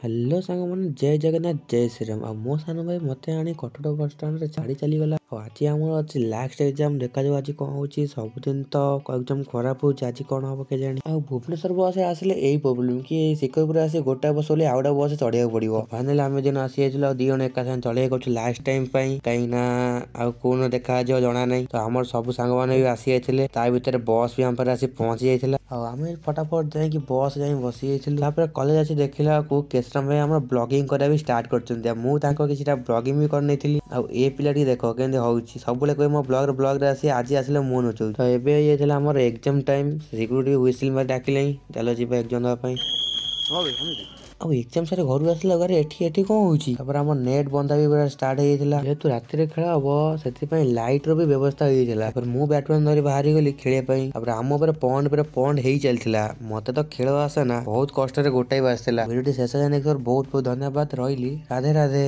Hello ସାଙ୍ଗମାନେ, ଜୟ ଜଗନ୍ନାଥ, ଜୟ ଶ୍ରୀରାମ। ଆଉ ମୋ ସାନ ଭାଇ ମତେ ଆଣି କଟକ ବସ୍ ଷ୍ଟାଣ୍ଡରେ ଛାଡ଼ି ଚାଲିଗଲା। ଆଉ ଆଜି ଆମର ଅଛି ଲାଷ୍ଟ ଏକ୍ଜାମ। ଦେଖାଯାଉ ଆଜି କଣ ହଉଛି। ସବୁଦିନ ତ ଏକ୍ଜାମ ଖରାପ ହଉଛି, ଆଜି କଣ ହବ କେଜାଣି। ଆଉ ଭୁବନେଶ୍ୱର ବସ୍ ଆସିଲେ ଏଇ ପ୍ରୋବ୍ଲେମ କି ଶିକରପୁର ଆସି ଗୋଟାଏ ବସ୍ ବୋଲି ଆଉ ଗୋଟେ ବସ୍ ଚଢିବାକୁ ପଡିବ। ଫାଇନାଲି ଆମେ ଦିନ ଆସି ଯାଇଥିଲୁ, ଆଉ ଦି ଜଣ ଏକା ସାଙ୍ଗେ ଚଢିବାକୁ କରୁଛୁ ଲାଷ୍ଟ ଟାଇମ ପାଇଁ, କାହିଁକି ନା ଆଉ କୋଉଦିନ ଦେଖାଯିବ ଜଣା ନାହିଁ। ତ ଆମର ସବୁ ସାଙ୍ଗମାନେ ବି ଆସି ଯାଇଥିଲେ, ତା ଭିତରେ ବସ୍ ବି ଆମ ପାଖରେ ଆସି ପହଞ୍ଚି ଯାଇଥିଲା। ଆଉ ଆମେ ଫଟାଫଟ ଯାଇକି ବସ୍ ଯାଇ ବସି ଯାଇଥିଲୁ। ତାପରେ କଲେଜ ଆସି ଦେଖିଲା ବେଳକୁ କେଶରାମ ଭାଇ ଆମର ବ୍ଲଗିଂ କରିବା ବି ଷ୍ଟାର୍ଟ କରିଛନ୍ତି। ଆଉ ମୁଁ ତାଙ୍କ କିଛିଟା ବ୍ଲଗିଂ ବି କରିନେଇଥିଲି। ଆଉ ଏ ପିଲାଟି ଦେଖ କେମିତି ହଉଛି, ସବୁବେଳେ କହେ ମୋ ବ୍ଲଗରେ ଆସି, ଆଜି ଆସିଲେ ମୁଁ ନଚଉଛି। ତ ଏବେ ହେଇଯାଇଥିଲା ଆମର ଏକ୍ଜାମ ଟାଇମ, ସିକ୍ୟୁରିଟି ହୁଇସିଲ ମାରି ଡାକିଲେଣି, ଚାଲ ଯିବା ଏକ୍ଜାମ ଦେବା ପାଇଁ। ଆଉ ଏକ୍ଜାମ ସାରି ଘରୁ ଆସିଲା ଘରେ ଏଠି କଣ ହଉଛି। ତାପରେ ଆମର ନେଟ୍ ବନ୍ଧା ବି ଷ୍ଟାର୍ଟ ହେଇଯାଇଥିଲା। ଯେହେତୁ ରାତିରେ ଖେଳ ହବ ସେଥିପାଇଁ ଲାଇଟ ର ବି ବ୍ୟବସ୍ଥା ହେଇଯାଇଥିଲା। ତାପରେ ମୁଁ ବ୍ୟାଟମ୍ୟାନ ଧରି ବାହାରି ଗଲି ଖେଳିବା ପାଇଁ। ତାପରେ ଆମ ଉପରେ ପଏଣ୍ଟ ହେଇ ଚାଲିଥିଲା। ମତେ ତ ଖେଳ ଆସେ ନା, ବହୁତ କଷ୍ଟରେ ଗୋଟାଏ ବି ଆସିଥିଲା। ଭିଡିଓଟି ଶେଷ ଯାଏ ଦେଖିଥିବାରୁ ବହୁତ ବହୁତ ଧନ୍ୟବାଦ। ରହିଲି, ରାଧେ ରାଧେ।